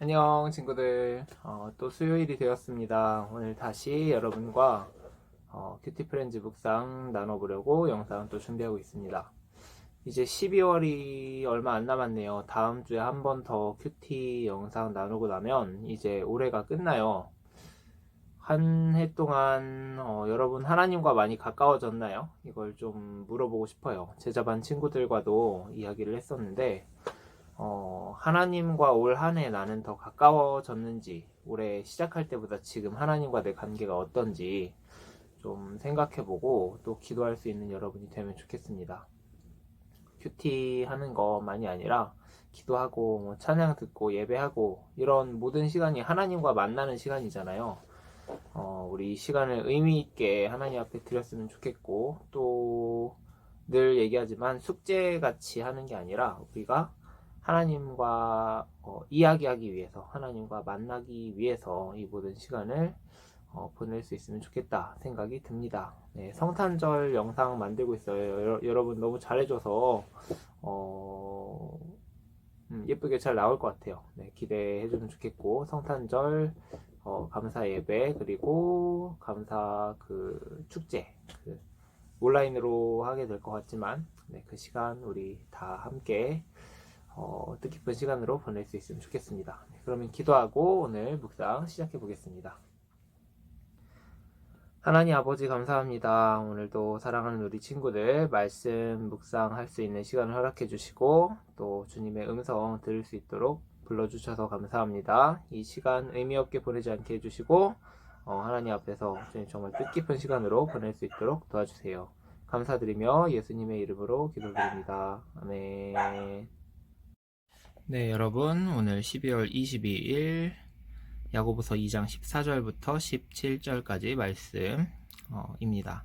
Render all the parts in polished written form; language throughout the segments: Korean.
안녕 친구들. 또 수요일이 되었습니다. 오늘 다시 여러분과 큐티 프렌즈 묵상 나눠보려고 영상 또 준비하고 있습니다. 이제 12월이 얼마 안 남았네요. 다음 주에 한 번 더 큐티 영상 나누고 나면 이제 올해가 끝나요. 한 해 동안 여러분 하나님과 많이 가까워졌나요? 이걸 좀 물어보고 싶어요. 제자반 친구들과도 이야기를 했었는데 하나님과 올 한 해 나는 더 가까워졌는지, 올해 시작할 때보다 지금 하나님과 내 관계가 어떤지 좀 생각해보고 또 기도할 수 있는 여러분이 되면 좋겠습니다. 큐티 하는 것만이 아니라 기도하고 찬양 듣고 예배하고 이런 모든 시간이 하나님과 만나는 시간이잖아요. 우리 이 시간을 의미 있게 하나님 앞에 드렸으면 좋겠고, 또 늘 얘기하지만 숙제같이 하는 게 아니라 우리가 하나님과 이야기하기 위해서, 하나님과 만나기 위해서 이 모든 시간을 보낼 수 있으면 좋겠다 생각이 듭니다. 네, 성탄절 영상 만들고 있어요. 여러분 너무 잘해줘서 예쁘게 잘 나올 것 같아요. 네, 기대해주면 좋겠고, 성탄절 감사 예배, 그리고 감사 축제, 온라인으로 하게 될 것 같지만, 네, 그 시간 우리 다 함께 뜻깊은 시간으로 보낼 수 있으면 좋겠습니다. 네, 그러면 기도하고 오늘 묵상 시작해 보겠습니다. 하나님 아버지 감사합니다. 오늘도 사랑하는 우리 친구들 말씀 묵상할 수 있는 시간을 허락해 주시고, 또 주님의 음성 들을 수 있도록 불러주셔서 감사합니다. 이 시간 의미 없게 보내지 않게 해주시고, 하나님 앞에서 주님 정말 뜻깊은 시간으로 보낼 수 있도록 도와주세요. 감사드리며 예수님의 이름으로 기도드립니다. 아멘. 네, 여러분, 오늘 12월 22일 야고보서 2장 14절부터 17절까지 말씀입니다.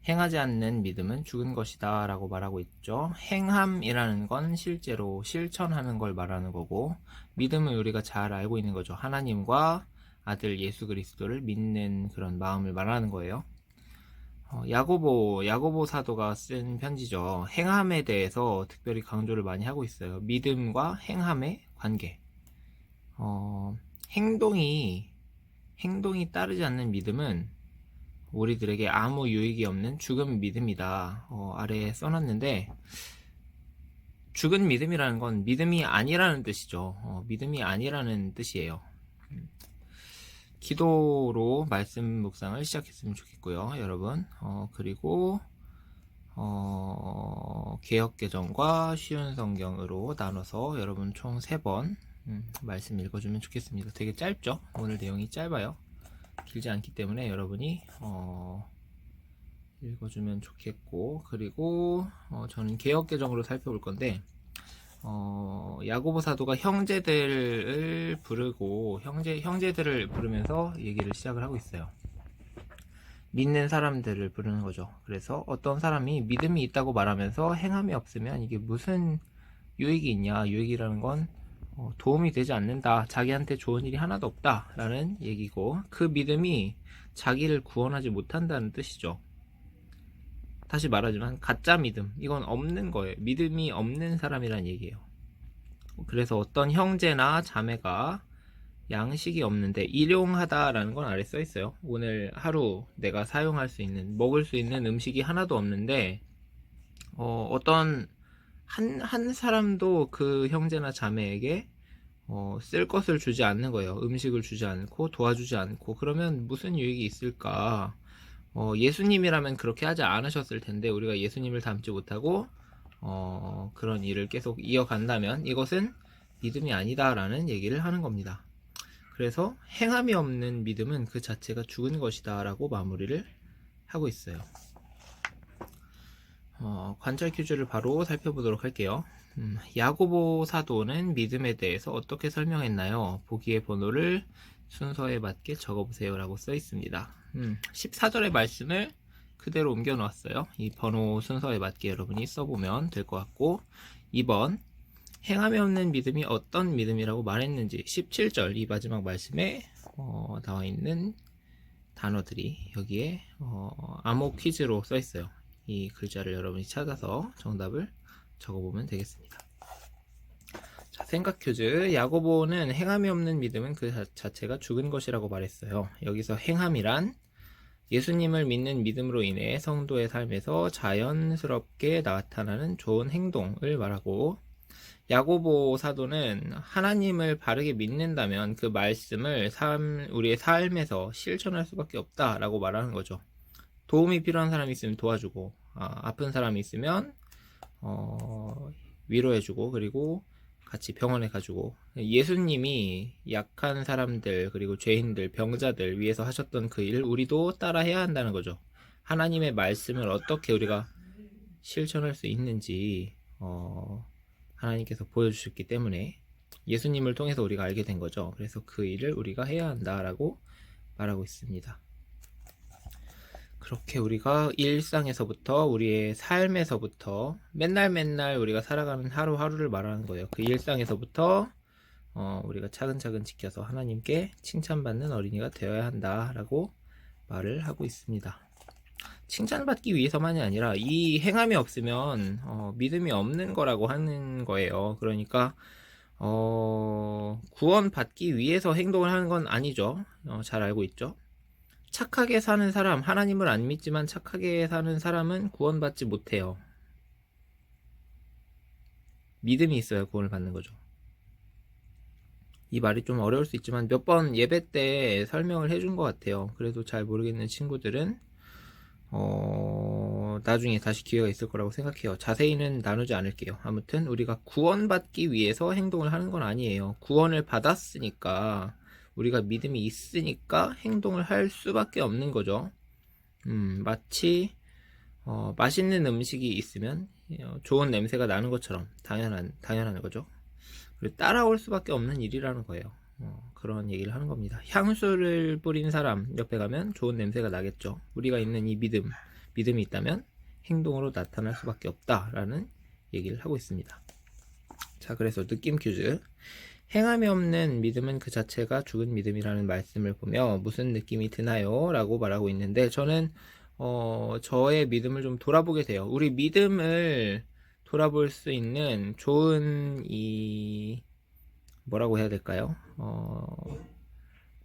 행하지 않는 믿음은 죽은 것이다 라고 말하고 있죠. 행함이라는 건 실제로 실천하는 걸 말하는 거고, 믿음은 우리가 잘 알고 있는 거죠. 하나님과 아들 예수 그리스도를 믿는 그런 마음을 말하는 거예요. 야고보 사도가 쓴 편지죠. 행함에 대해서 특별히 강조를 많이 하고 있어요. 믿음과 행함의 관계. 행동이 따르지 않는 믿음은 우리들에게 아무 유익이 없는 죽은 믿음이다. 아래에 써놨는데, 죽은 믿음이라는 건 믿음이 아니라는 뜻이죠. 믿음이 아니라는 뜻이에요. 기도로 말씀 묵상을 시작했으면 좋겠고요, 여러분. 그리고 개역개정과 쉬운 성경으로 나눠서 여러분 총 3번 말씀 읽어주면 좋겠습니다. 되게 짧죠? 오늘 내용이 짧아요. 길지 않기 때문에 여러분이 읽어주면 좋겠고, 그리고 저는 개역개정으로 살펴볼 건데, 야고보 사도가 형제들을 부르고 형제들을 부르면서 얘기를 시작을 하고 있어요. 믿는 사람들을 부르는 거죠. 그래서 어떤 사람이 믿음이 있다고 말하면서 행함이 없으면 이게 무슨 유익이 있냐, 유익이라는 건 도움이 되지 않는다, 자기한테 좋은 일이 하나도 없다 라는 얘기고, 그 믿음이 자기를 구원하지 못한다는 뜻이죠. 다시 말하지만 가짜 믿음, 이건 없는 거예요. 믿음이 없는 사람이란 얘기예요. 그래서 어떤 형제나 자매가 양식이 없는데 일용하다라는 건 아래 써 있어요. 오늘 하루 내가 사용할 수 있는, 먹을 수 있는 음식이 하나도 없는데 어떤 한 사람도 그 형제나 자매에게 쓸 것을 주지 않는 거예요. 음식을 주지 않고 도와주지 않고, 그러면 무슨 유익이 있을까? 예수님이라면 그렇게 하지 않으셨을 텐데, 우리가 예수님을 닮지 못하고 그런 일을 계속 이어간다면 이것은 믿음이 아니다라는 얘기를 하는 겁니다. 그래서 행함이 없는 믿음은 그 자체가 죽은 것이다 라고 마무리를 하고 있어요. 관찰 퀴즈를 바로 살펴보도록 할게요. 야고보 사도는 믿음에 대해서 어떻게 설명했나요? 보기의 번호를 순서에 맞게 적어보세요 라고 써 있습니다. 14절의 말씀을 그대로 옮겨 놓았어요. 이 번호 순서에 맞게 여러분이 써보면 될 것 같고, 2번 행함이 없는 믿음이 어떤 믿음이라고 말했는지 17절 이 마지막 말씀에 나와 있는 단어들이 여기에 암호 퀴즈로 써 있어요. 이 글자를 여러분이 찾아서 정답을 적어보면 되겠습니다. 자, 생각 퀴즈. 야고보는 행함이 없는 믿음은 그 자체가 죽은 것이라고 말했어요. 여기서 행함이란 예수님을 믿는 믿음으로 인해 성도의 삶에서 자연스럽게 나타나는 좋은 행동을 말하고, 야고보 사도는 하나님을 바르게 믿는다면 그 말씀을 우리의 삶에서 실천할 수밖에 없다라고 말하는 거죠. 도움이 필요한 사람이 있으면 도와주고, 아픈 사람이 있으면 위로해주고, 그리고 같이 병원에 가지고, 예수님이 약한 사람들, 그리고 죄인들, 병자들 위해서 하셨던 그 일을 우리도 따라 해야 한다는 거죠. 하나님의 말씀을 어떻게 우리가 실천할 수 있는지 하나님께서 보여주셨기 때문에 예수님을 통해서 우리가 알게 된 거죠. 그래서 그 일을 우리가 해야 한다라고 말하고 있습니다. 그렇게 우리가 일상에서부터, 우리의 삶에서부터 맨날 우리가 살아가는 하루하루를 말하는 거예요. 그 일상에서부터 우리가 차근차근 지켜서 하나님께 칭찬받는 어린이가 되어야 한다라고 말을 하고 있습니다. 칭찬받기 위해서만이 아니라 이 행함이 없으면 믿음이 없는 거라고 하는 거예요. 그러니까 구원받기 위해서 행동을 하는 건 아니죠. 잘 알고 있죠. 착하게 사는 사람, 하나님을 안 믿지만 착하게 사는 사람은 구원받지 못해요. 믿음이 있어야 구원을 받는 거죠. 이 말이 좀 어려울 수 있지만 몇 번 예배 때 설명을 해준 것 같아요. 그래도 잘 모르겠는 친구들은 나중에 다시 기회가 있을 거라고 생각해요. 자세히는 나누지 않을게요. 아무튼 우리가 구원받기 위해서 행동을 하는 건 아니에요. 구원을 받았으니까, 우리가 믿음이 있으니까 행동을 할 수밖에 없는 거죠. 마치 맛있는 음식이 있으면 좋은 냄새가 나는 것처럼 당연한 거죠. 그리고 따라올 수밖에 없는 일이라는 거예요. 그런 얘기를 하는 겁니다. 향수를 뿌린 사람 옆에 가면 좋은 냄새가 나겠죠. 우리가 있는 이 믿음이 있다면 행동으로 나타날 수밖에 없다라는 얘기를 하고 있습니다. 자, 그래서 느낌 퀴즈. 행함이 없는 믿음은 그 자체가 죽은 믿음이라는 말씀을 보며 무슨 느낌이 드나요? 라고 말하고 있는데, 저는 저의 믿음을 좀 돌아보게 돼요. 우리 믿음을 돌아볼 수 있는 좋은 뭐라고 해야 될까요?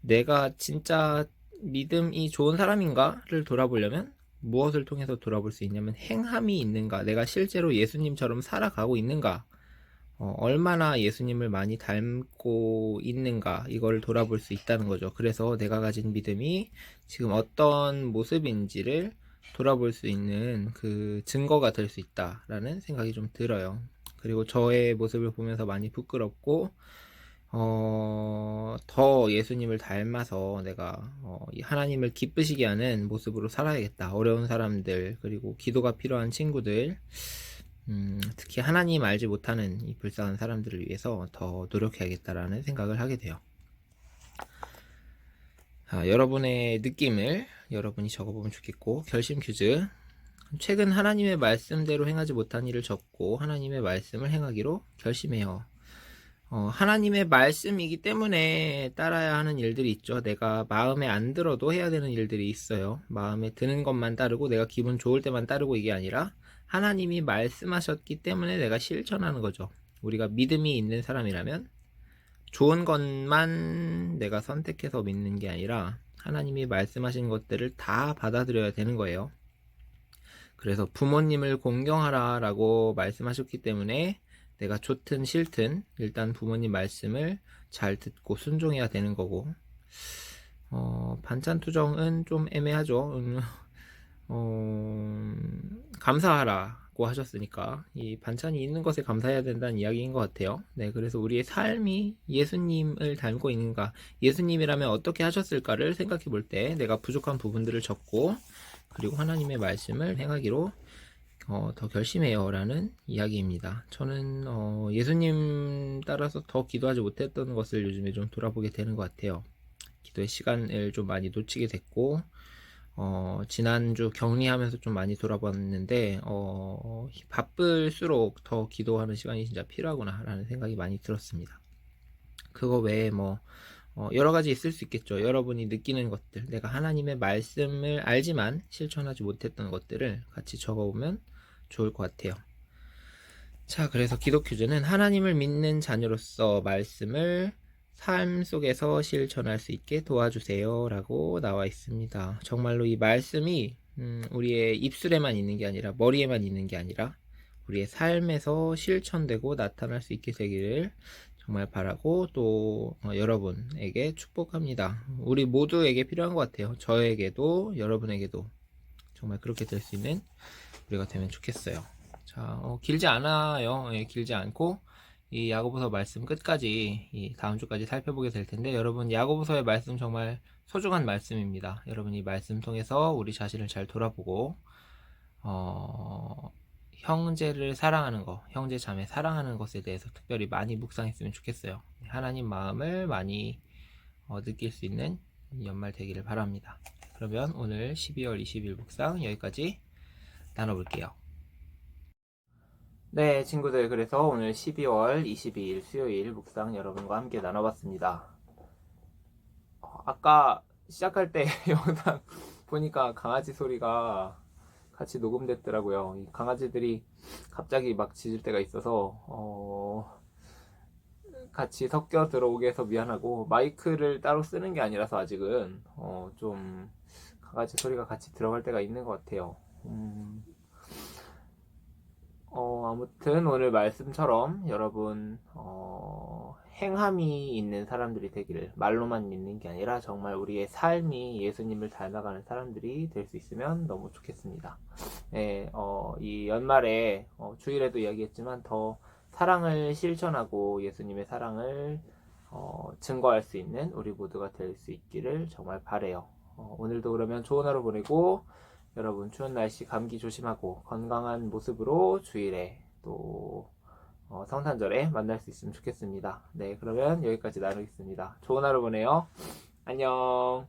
내가 진짜 믿음이 좋은 사람인가를 돌아보려면 무엇을 통해서 돌아볼 수 있냐면, 행함이 있는가, 내가 실제로 예수님처럼 살아가고 있는가, 얼마나 예수님을 많이 닮고 있는가, 이걸 돌아볼 수 있다는 거죠. 그래서 내가 가진 믿음이 지금 어떤 모습인지를 돌아볼 수 있는 그 증거가 될 수 있다라는 생각이 좀 들어요. 그리고 저의 모습을 보면서 많이 부끄럽고, 더 예수님을 닮아서 내가 하나님을 기쁘시게 하는 모습으로 살아야겠다. 어려운 사람들, 그리고 기도가 필요한 친구들, 특히 하나님 알지 못하는 이 불쌍한 사람들을 위해서 더 노력해야겠다라는 생각을 하게 돼요. 여러분의 느낌을 여러분이 적어보면 좋겠고, 결심 퀴즈. 최근 하나님의 말씀대로 행하지 못한 일을 적고 하나님의 말씀을 행하기로 결심해요. 하나님의 말씀이기 때문에 따라야 하는 일들이 있죠. 내가 마음에 안 들어도 해야 되는 일들이 있어요. 마음에 드는 것만 따르고 내가 기분 좋을 때만 따르고, 이게 아니라 하나님이 말씀하셨기 때문에 내가 실천하는 거죠. 우리가 믿음이 있는 사람이라면 좋은 것만 내가 선택해서 믿는 게 아니라 하나님이 말씀하신 것들을 다 받아들여야 되는 거예요. 그래서 부모님을 공경하라 라고 말씀하셨기 때문에 내가 좋든 싫든 일단 부모님 말씀을 잘 듣고 순종해야 되는 거고, 반찬 투정은 좀 애매하죠. 감사하라고 하셨으니까 이 반찬이 있는 것에 감사해야 된다는 이야기인 것 같아요. 네, 그래서 우리의 삶이 예수님을 닮고 있는가, 예수님이라면 어떻게 하셨을까를 생각해 볼 때 내가 부족한 부분들을 적고, 그리고 하나님의 말씀을 행하기로 더 결심해요 라는 이야기입니다. 저는 예수님 따라서 더 기도하지 못했던 것을 요즘에 좀 돌아보게 되는 것 같아요. 기도의 시간을 좀 많이 놓치게 됐고, 지난주 격리하면서 좀 많이 돌아봤는데, 바쁠수록 더 기도하는 시간이 진짜 필요하구나 라는 생각이 많이 들었습니다. 그거 외에 여러 가지 있을 수 있겠죠. 여러분이 느끼는 것들, 내가 하나님의 말씀을 알지만 실천하지 못했던 것들을 같이 적어보면 좋을 것 같아요. 자, 그래서 기독 퀴즈는 하나님을 믿는 자녀로서 말씀을 삶 속에서 실천할 수 있게 도와주세요 라고 나와 있습니다. 정말로 이 말씀이 우리의 입술에만 있는 게 아니라 머리에만 있는 게 아니라 우리의 삶에서 실천되고 나타날 수 있게 되기를 정말 바라고 또 여러분에게 축복합니다. 우리 모두에게 필요한 것 같아요. 저에게도 여러분에게도 정말 그렇게 될 수 있는 우리가 되면 좋겠어요. 자, 길지 않아요. 예, 길지 않고 이 야고보서 말씀 끝까지 이 다음 주까지 살펴보게 될 텐데 여러분 야고보서의 말씀 정말 소중한 말씀입니다. 여러분 이 말씀 통해서 우리 자신을 잘 돌아보고 형제를 사랑하는 거, 형제 자매 사랑하는 것에 대해서 특별히 많이 묵상했으면 좋겠어요. 하나님 마음을 많이 느낄 수 있는 연말 되기를 바랍니다. 그러면 오늘 12월 20일 묵상 여기까지 나눠볼게요. 네, 친구들, 그래서 오늘 12월 22일 수요일 묵상 여러분과 함께 나눠봤습니다. 아까 시작할 때 영상 보니까 강아지 소리가 같이 녹음됐더라고요. 이 강아지들이 갑자기 막 짖을 때가 있어서 같이 섞여 들어오게 해서 미안하고 마이크를 따로 쓰는 게 아니라서 아직은 좀 강아지 소리가 같이 들어갈 때가 있는 것 같아요. 아무튼 오늘 말씀처럼 여러분 행함이 있는 사람들이 되기를, 말로만 믿는 게 아니라 정말 우리의 삶이 예수님을 닮아가는 사람들이 될 수 있으면 너무 좋겠습니다. 네, 이 연말에 주일에도 이야기했지만 더 사랑을 실천하고 예수님의 사랑을 증거할 수 있는 우리 모두가 될 수 있기를 정말 바래요. 오늘도 그러면 좋은 하루 보내고 여러분 추운 날씨 감기 조심하고 건강한 모습으로 주일에 또 성탄절에 만날 수 있으면 좋겠습니다. 네, 그러면 여기까지 나누겠습니다. 좋은 하루 보내요. 안녕.